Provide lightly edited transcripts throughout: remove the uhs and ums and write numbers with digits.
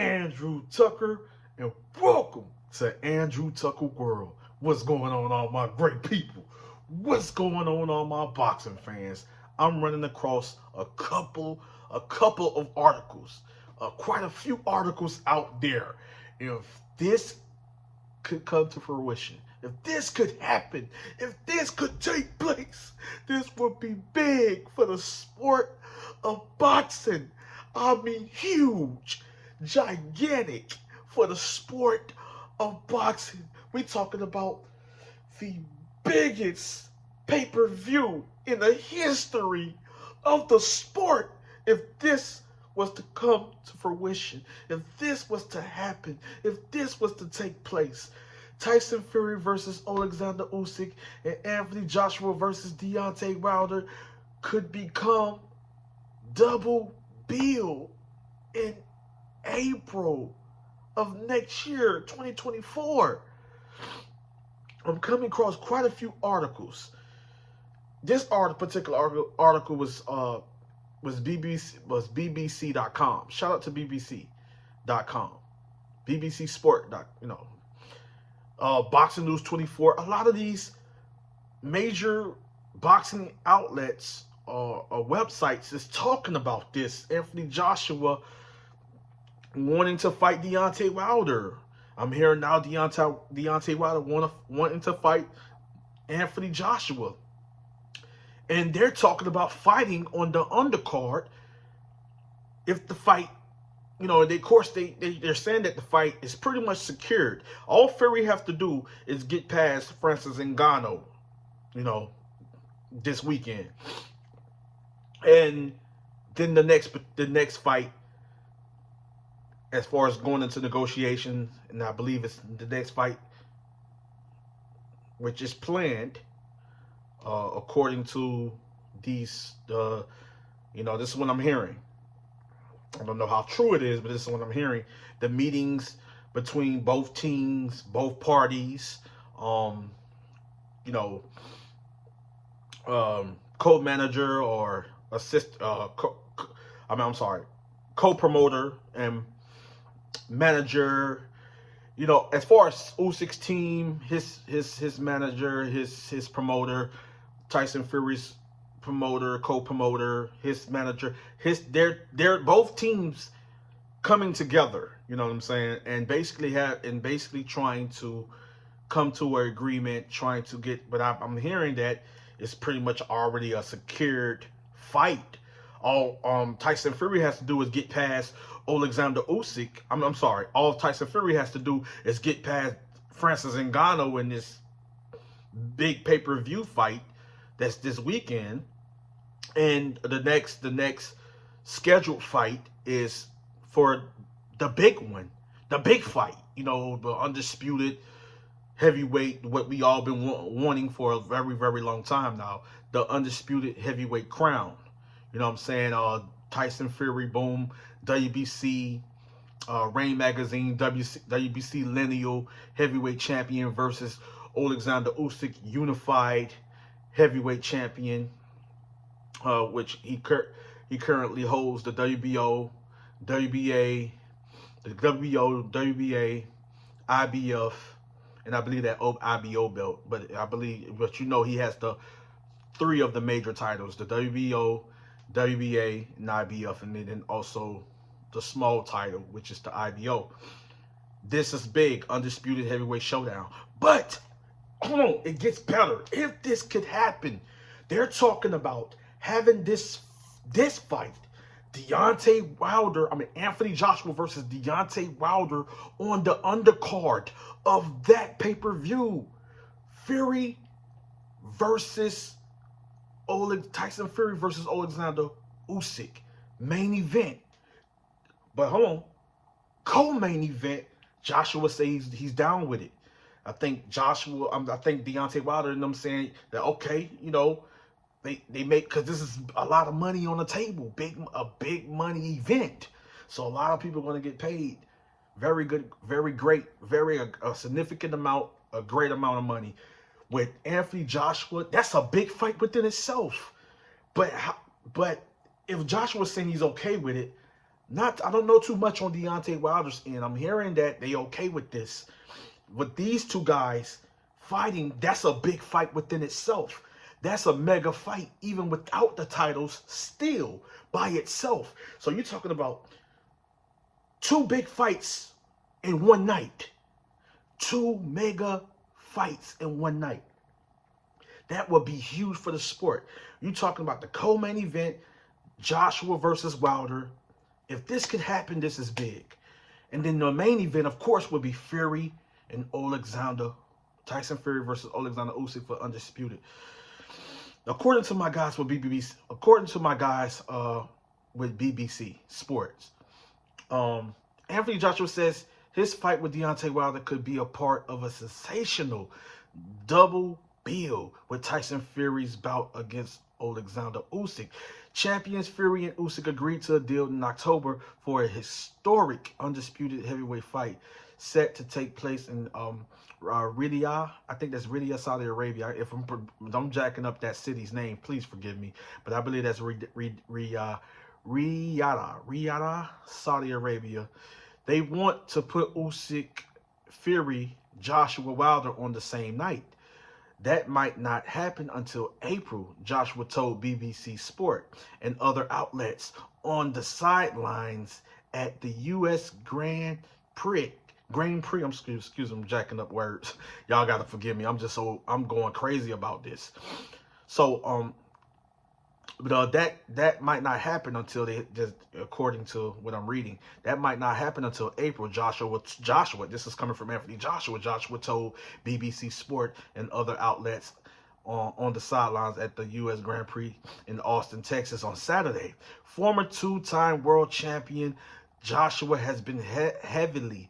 Andrew Tucker, and welcome to Andrew Tucker World. What's going on, all my great people? What's going on, all my boxing fans? I'm running across a couple of articles, quite a few articles out there. If this could come to fruition, if this could happen, if this could take place, this would be big for the sport of boxing. I mean, huge, gigantic for the sport of boxing. We're talking about the biggest pay-per-view in the history of the sport. If this was to come to fruition, if this was to happen, if this was to take place, Tyson Fury versus Oleksandr Usyk and Anthony Joshua versus Deontay Wilder could become double bill in April of next year, 2024. I'm coming across quite a few articles. This particular article was BBC.com. Shout out to BBC.com. BBC Sport. Boxing News 24. A lot of these major boxing outlets or websites is talking about this. Anthony Joshua wanting to fight Deontay Wilder. I'm hearing now Deontay Wilder wanting to fight Anthony Joshua. And they're talking about fighting on the undercard if the fight, they're saying that the fight is pretty much secured. All Fury have to do is get past Francis Ngannou, this weekend. And then the next fight, as far as going into negotiations, and I believe it's the next fight, which is planned, according to these, this is what I'm hearing. I don't know how true it is, but this is what I'm hearing. The meetings between both teams, both parties, co-manager or co-promoter and manager. As far as Usyk's team, his manager, his promoter, Tyson Fury's promoter, co-promoter, his manager, they're both teams coming together, you know what I'm saying, and basically trying to come to an agreement, trying to get, but I'm hearing that it's pretty much already a secured fight. All Tyson Fury has to do is get past Oleksandr Usyk. I'm sorry. All Tyson Fury has to do is get past Francis Ngannou in this big pay-per-view fight that's this weekend. And the next scheduled fight is for the big one, the big fight. The undisputed heavyweight, what we all been wanting for a very, very long time now, the undisputed heavyweight crown. You know what I'm saying? Tyson Fury, boom, WBC, Reign Magazine, WBC Lineal Heavyweight Champion versus Oleksandr Usyk, Unified Heavyweight Champion, which he currently holds the WBO, WBA, the WBA, IBF, and I believe that IBO belt. But he has the three of the major titles: the WBO, WBA, and IBF, and then also the small title, which is the IBO. This is big, undisputed heavyweight showdown. But hold on, it gets better. If this could happen, they're talking about having this fight, Anthony Joshua versus Deontay Wilder on the undercard of that pay-per-view. Fury versus Tyson Fury versus Oleksandr Usyk, main event. But hold on, co-main event. Joshua says he's down with it. I think Deontay Wilder and them saying that okay, they make, because this is a lot of money on the table, a big money event. So a lot of people are going to get paid very good, very great, a significant amount, a great amount of money. With Anthony Joshua, that's a big fight within itself. But if Joshua's saying he's okay with it, I don't know too much on Deontay Wilder's end. I'm hearing that they okay with this. With these two guys fighting, that's a big fight within itself. That's a mega fight, even without the titles, still by itself. So you're talking about two big fights in one night. Two mega fights in one night. That would be huge for the sport. You're talking about the co-main event, Joshua versus Wilder. If this could happen, this is big. And then the main event, of course, would be Fury and Oleksandr. Tyson Fury versus Oleksandr Usyk for undisputed. According to my guys with BBC, with BBC Sports, Anthony Joshua says his fight with Deontay Wilder could be a part of a sensational double bill with Tyson Fury's bout against Oleksandr Usyk. Champions Fury and Usyk agreed to a deal in October for a historic undisputed heavyweight fight set to take place in Riyadh. I think that's Riyadh, Saudi Arabia. If I'm jacking up that city's name, please forgive me. But I believe that's Riyadh, Saudi Arabia. They want to put Usyk, Fury, Joshua Wilder on the same night. That might not happen until April, Joshua told BBC Sport and other outlets on the sidelines at the U.S. Grand Prix. Excuse me, I'm jacking up words. Y'all gotta forgive me. I'm going crazy about this. So but that might not happen until according to what I'm reading, that might not happen until April. Joshua, this is coming from Anthony Joshua. Joshua told BBC Sport and other outlets on the sidelines at the U.S. Grand Prix in Austin, Texas on Saturday. Former two-time world champion Joshua has been heavily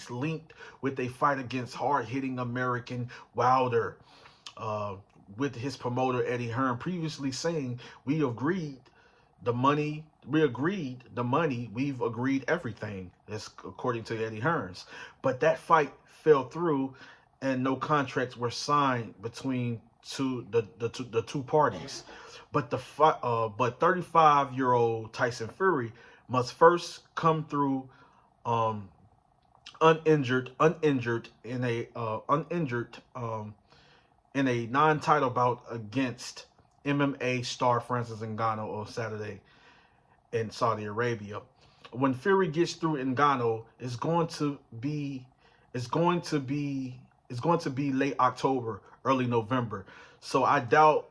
linked with a fight against hard-hitting American Wilder. With his promoter Eddie Hearn previously saying, we've agreed everything. That's according to Eddie Hearns. But that fight fell through and no contracts were signed between the two parties. But 35-year-old Tyson Fury must first come through uninjured in a non-title bout against MMA star Francis Ngannou on Saturday in Saudi Arabia. When Fury gets through Ngannou, it's going to be late October, early November. So I doubt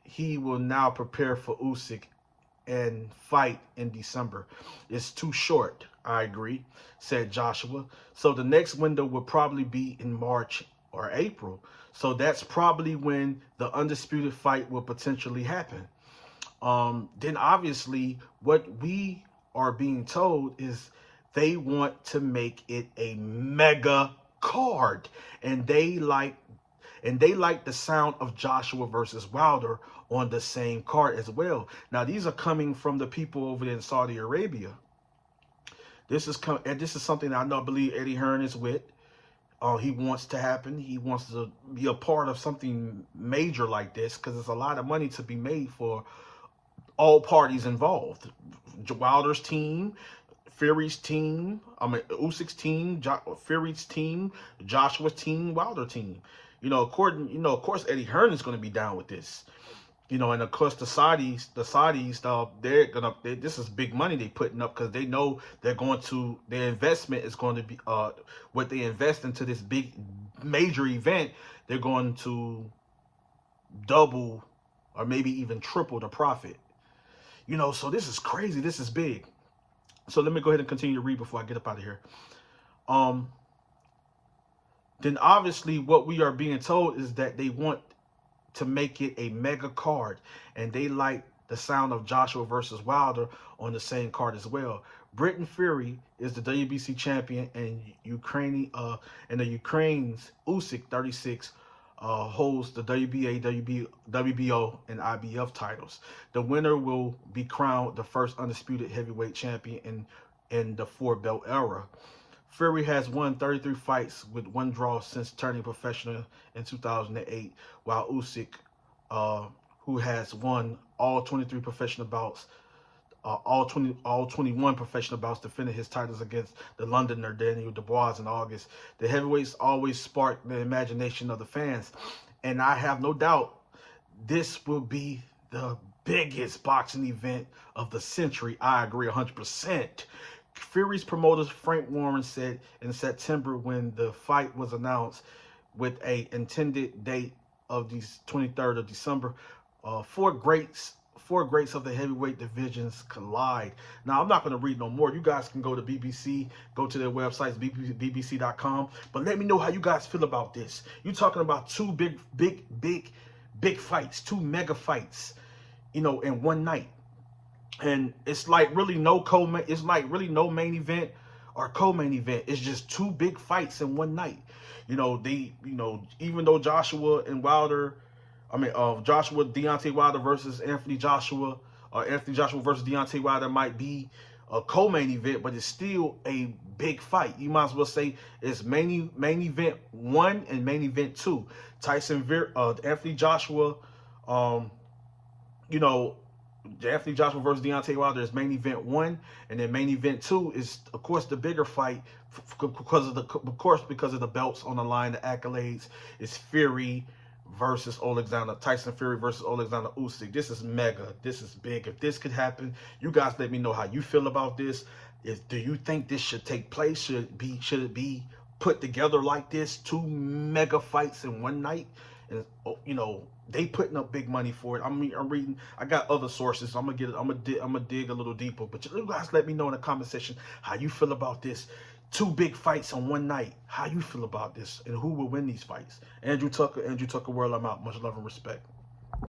he will now prepare for Usyk and fight in December. It's too short, I agree, said Joshua. So the next window will probably be in March or April. So that's probably when the undisputed fight will potentially happen. Then obviously what we are being told is they want to make it a mega card, and they like the sound of Joshua versus Wilder on the same card as well. Now these are coming from the people over there in Saudi Arabia. This is something I believe Eddie Hearn is with. He wants to happen. He wants to be a part of something major like this because there's a lot of money to be made for all parties involved. Wilder's team, Fury's team, Usyk's team, Fury's team, Joshua's team, Wilder team. Of course, Eddie Hearn is going to be down with this. And of course the Saudis, this is big money they putting up because they know their investment is going to be, what they invest into this big major event, they're going to double or maybe even triple the profit. So this is crazy. This is big. So let me go ahead and continue to read before I get up out of here. Then obviously what we are being told is that they want to make it a mega card, and they like the sound of Joshua versus Wilder on the same card as well. Britain Fury is the WBC champion, and Ukraine's Usyk, 36, holds the WBA, WBO, and IBF titles. The winner will be crowned the first undisputed heavyweight champion in the four-belt era. Fury has won 33 fights with one draw since turning professional in 2008, while Usyk, who has won all 23 professional bouts, all 21 professional bouts, defending his titles against the Londoner Daniel Dubois in August. The heavyweights always spark the imagination of the fans, and I have no doubt this will be the biggest boxing event of the century. I agree 100%. Fury's promoter Frank Warren said in September when the fight was announced with a intended date of the 23rd of December, four greats of the heavyweight divisions collide. Now, I'm not going to read no more. You guys can go to BBC, go to their websites, bbc.com. But let me know how you guys feel about this. You're talking about two big fights, two mega fights, you know, in one night. And it's like really no main event or co-main event. It's just two big fights in one night. You know, even though Joshua Deontay Wilder versus Anthony Joshua, or Anthony Joshua versus Deontay Wilder might be a co-main event, but it's still a big fight. You might as well say it's main event 1 and main event 2. Anthony Joshua, Anthony Joshua versus Deontay Wilder is main event 1, and then main event 2 is, of course, the bigger fight because of the belts on the line, the accolades. It's Fury versus Oleksandr, Tyson Fury versus Oleksandr Usyk. This is mega. This is big. If this could happen, you guys let me know how you feel about this. Do you think this should take place? Should it be put together like this? Two mega fights in one night, and they putting up big money for it. I'm reading. I got other sources. I'm gonna dig a little deeper. But you guys let me know in the comment section how you feel about this. Two big fights on one night. How you feel about this, and who will win these fights? Andrew Tucker, World. I'm out. Much love and respect.